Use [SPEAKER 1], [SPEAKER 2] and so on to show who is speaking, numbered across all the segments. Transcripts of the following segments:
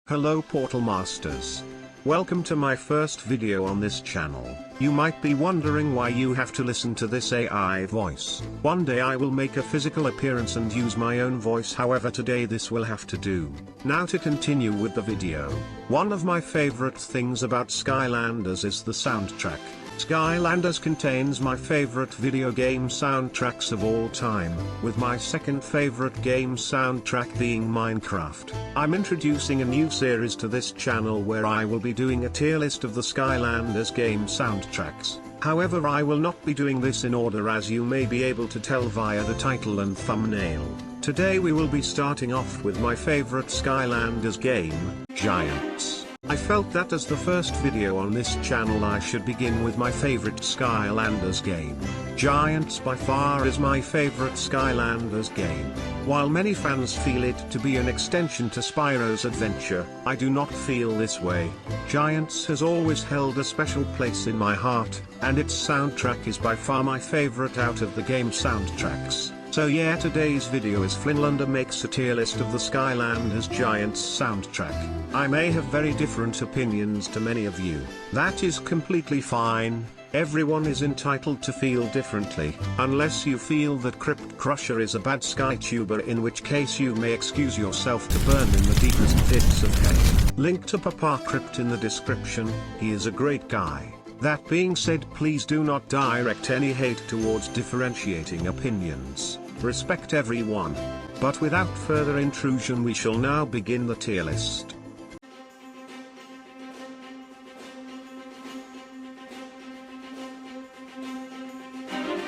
[SPEAKER 1] Hello Portal Masters. Welcome to my first video on this channel. You might be wondering why you have to listen to this AI voice. One day I will make a physical appearance and use my own voice, however today this will have to do. Now to continue with the video. One of my favorite things about Skylanders is the soundtrack. Skylanders contains my favorite video game soundtracks of all time, with my second favorite game soundtrack being Minecraft. I'm introducing a new series to this channel where I will be doing a tier list of the Skylanders game soundtracks. However, I will not be doing this in order, as you may be able to tell via the title and thumbnail. Today we will be starting off with my favorite Skylanders game, Giants. I felt that as the first video on this channel I should begin with my favorite Skylanders game. Giants by far is my favorite Skylanders game. While many fans feel it to be an extension to Spyro's adventure, I do not feel this way. Giants has always held a special place in my heart, and its soundtrack is by far my favorite out of the game soundtracks. So yeah, today's video is FlynnLander makes a tier list of the Skylanders Giants soundtrack. I may have very different opinions to many of you. That is completely fine. Everyone is entitled to feel differently, unless you feel that Crypt Crusher is a bad SkyTuber, in which case you may excuse yourself to burn in the deepest pits of hell. Link to Papa Crypt in the description. He is a great guy. That being said, please do not direct any hate towards differentiating opinions. Respect everyone. But without further intrusion, we shall now begin the tier list.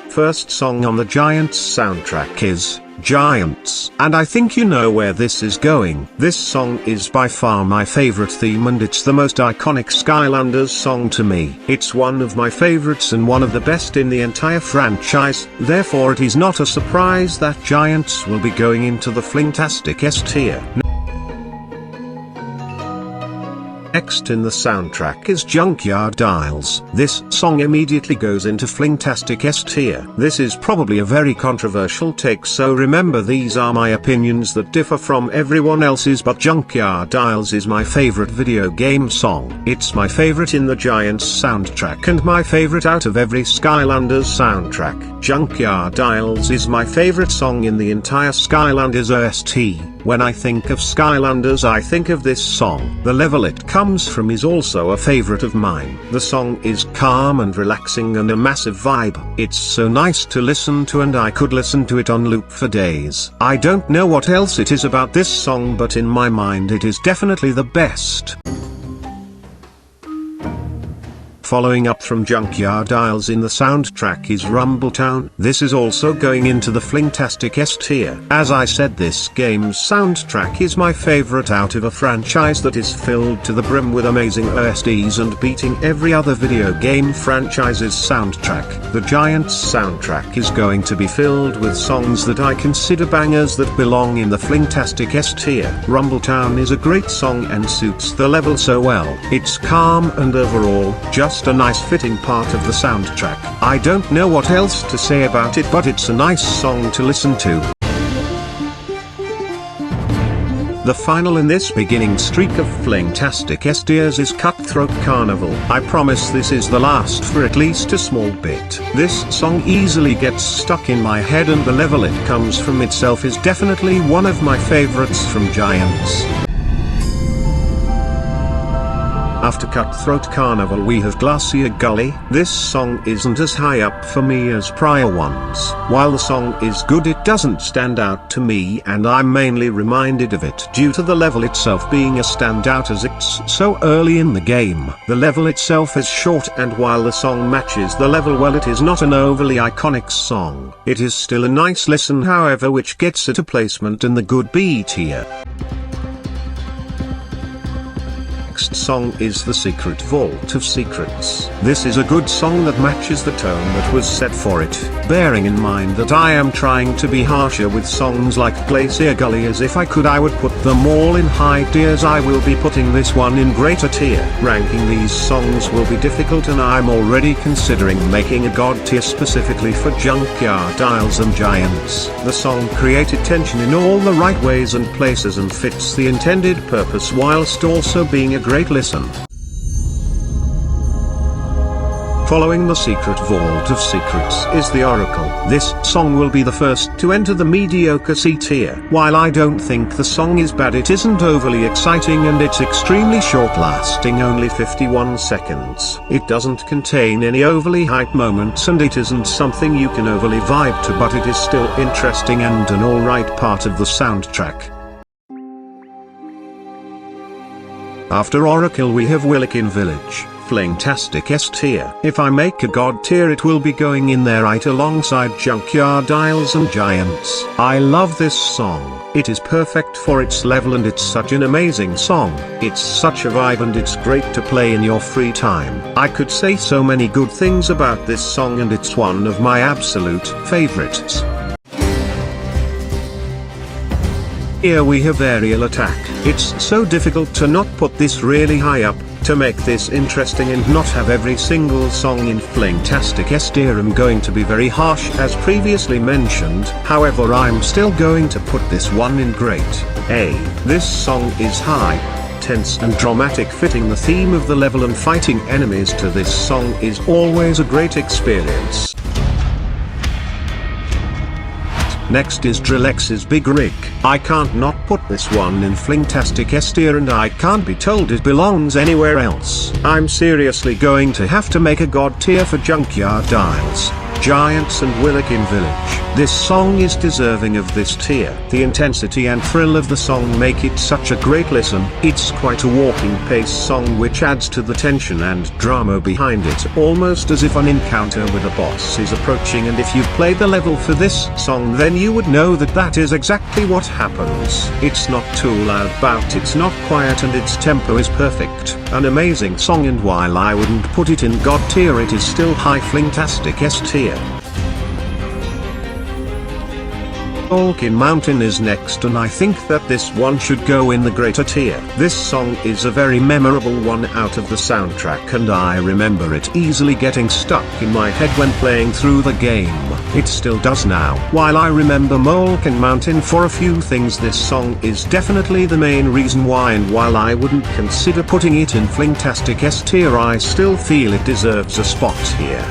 [SPEAKER 1] First song on the Giants soundtrack is Giants, and I think you know where this is going. This song is by far my favorite theme, and it's the most iconic Skylanders song to me. It's one of my favorites and one of the best in the entire franchise, therefore it is not a surprise that Giants will be going into the Flintastic S tier. Next in the soundtrack is Junkyard Dials. This song immediately goes into Flintastic S tier. This is probably a very controversial take, so remember these are my opinions that differ from everyone else's, but Junkyard Dials is my favorite video game song. It's my favorite in the Giants soundtrack and my favorite out of every Skylanders soundtrack. Junkyard Dials is my favorite song in the entire Skylanders OST. When I think of Skylanders I think of this song. The level it comes from is also a favorite of mine. The song is calm and relaxing and a massive vibe. It's so nice to listen to and I could listen to it on loop for days. I don't know what else it is about this song, but in my mind it is definitely the best. Following up from Junkyard Dials in the soundtrack is Rumbletown. This is also going into the Flintastic S tier. As I said, this game's soundtrack is my favorite out of a franchise that is filled to the brim with amazing OSTs and beating every other video game franchise's soundtrack. The Giants soundtrack is going to be filled with songs that I consider bangers that belong in the Flintastic S tier. Rumbletown is a great song and suits the level so well. It's calm and overall just a nice fitting part of the soundtrack. I don't know what else to say about it, but it's a nice song to listen to. The final in this beginning streak of Flintastic S tiers is Cutthroat Carnival. I promise this is the last for at least a small bit. This song easily gets stuck in my head, and the level it comes from itself is definitely one of my favorites from Giants. After Cutthroat Carnival we have Glacier Gully. This song isn't as high up for me as prior ones. While the song is good, it doesn't stand out to me, and I'm mainly reminded of it due to the level itself being a standout, as it's so early in the game. The level itself is short, and while the song matches the level well, it is not an overly iconic song. It is still a nice listen, however, which gets it a placement in the good B tier. next song is The Secret Vault of Secrets. This is a good song that matches the tone that was set for it, bearing in mind that I am trying to be harsher with songs like Glacier Gully. As if I could, I would put them all in high tiers. I will be putting this one in greater tier. Ranking these songs will be difficult, and I'm already considering making a god tier specifically for Junkyard Isles and Giants. The song created tension in all the right ways and places and fits the intended purpose whilst also being a great listen. Following The Secret Vault of Secrets is The Oracle. This song will be the first to enter the mediocre C tier. While I don't think the song is bad, it isn't overly exciting and it's extremely short, lasting only 51 seconds. It doesn't contain any overly hype moments and it isn't something you can overly vibe to, but it is still interesting and an alright part of the soundtrack. After Oracle we have Willikin Village. FlynnTastic S tier. If I make a god tier, it will be going in there right alongside Junkyard Isles and Giants. I love this song. It is perfect for its level and it's such an amazing song. It's such a vibe and it's great to play in your free time. I could say so many good things about this song and it's one of my absolute favorites. Here we have Aerial Attack. It's so difficult to not put this really high up, to make this interesting and not have every single song in FlynnTastic S tier. I'm going to be very harsh as previously mentioned, however I'm still going to put this one in great A. This song is high, tense and dramatic, fitting the theme of the level, and fighting enemies to this song is always a great experience. Next is Drillex's Big Rig. I can't not put this one in FlynnTastic S tier and I can't be told it belongs anywhere else. I'm seriously going to have to make a god tier for Junkyard Isles, Giants and Willikin Village. This song is deserving of this tier. The intensity and thrill of the song make it such a great listen. It's quite a walking pace song which adds to the tension and drama behind it, almost as if an encounter with a boss is approaching, and if you've played the level for this song then you would know that that is exactly what happens. It's not too loud, but it's not quiet, and its tempo is perfect. An amazing song, and while I wouldn't put it in god tier, it is still high FlynnTastic S tier. Walking Mountain is next, and I think that this one should go in the greater tier. This song is a very memorable one out of the soundtrack, and I remember it easily getting stuck in my head when playing through the game. It still does now. While I remember Walking Mountain for a few things, this song is definitely the main reason why, and while I wouldn't consider putting it in FlynnTastic S tier, I still feel it deserves a spot here.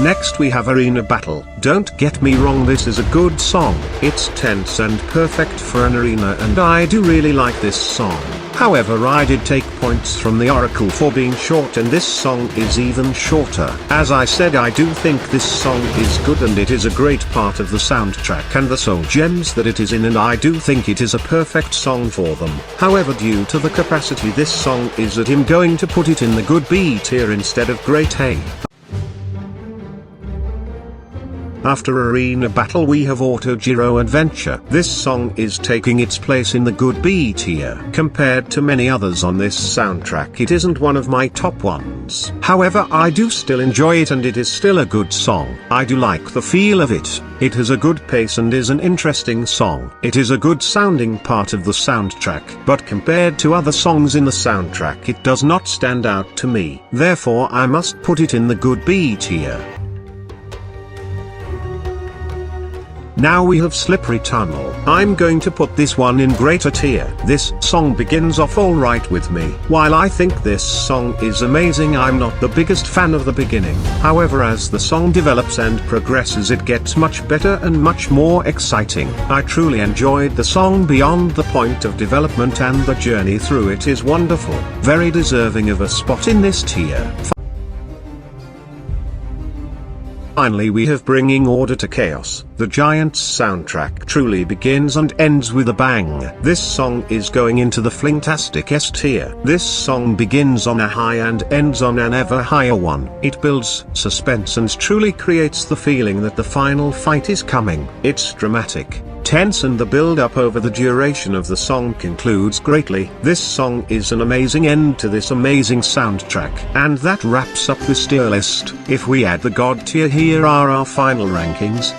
[SPEAKER 1] Next we have Arena Battle. Don't get me wrong, this is a good song. It's tense and perfect for an arena, and I do really like this song. However, I did take points from the Oracle for being short, and this song is even shorter. As I said, I do think this song is good and it is a great part of the soundtrack and the soul gems that it is in, and I do think it is a perfect song for them. However, due to the capacity this song is at, I'm going to put it in the good B tier instead of great A. After Arena Battle we have Auto Giro Adventure. This song is taking its place in the good B tier. Compared to many others on this soundtrack, it isn't one of my top ones. However, I do still enjoy it and it is still a good song. I do like the feel of it. It has a good pace and is an interesting song. It is a good sounding part of the soundtrack, but compared to other songs in the soundtrack it does not stand out to me. Therefore I must put it in the good B tier. Now we have Slippery Tunnel. I'm going to put this one in greater tier. This song begins off alright with me. While I think this song is amazing, I'm not the biggest fan of the beginning. However, as the song develops and progresses, it gets much better and much more exciting. I truly enjoyed the song beyond the point of development, and the journey through it is wonderful. Very deserving of a spot in this tier. Finally we have Bringing Order to Chaos. The Giants soundtrack truly begins and ends with a bang. This song is going into the FlynnTastic S tier. This song begins on a high and ends on an ever higher one. It builds suspense and truly creates the feeling that the final fight is coming. It's dramatic, tense and the build-up over the duration of the song concludes greatly. This song is an amazing end to this amazing soundtrack. And that wraps up this tier list. If we add the God tier, here are our final rankings.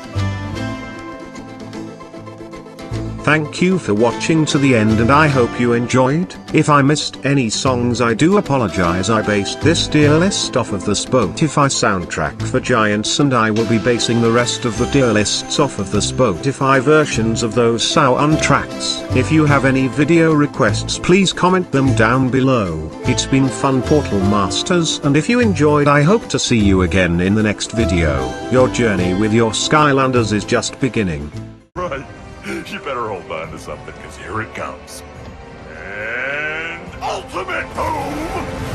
[SPEAKER 1] Thank you for watching to the end and I hope you enjoyed. If I missed any songs I do apologize. I based this tier list off of the Spotify soundtrack for Giants and I will be basing the rest of the tier lists off of the Spotify versions of those soundtracks. If you have any video requests please comment them down below. It's been fun Portal Masters and if you enjoyed I hope to see you again in the next video. Your journey with your Skylanders is just beginning.
[SPEAKER 2] Right. You better hold on to something, because here it comes. And ultimate boom!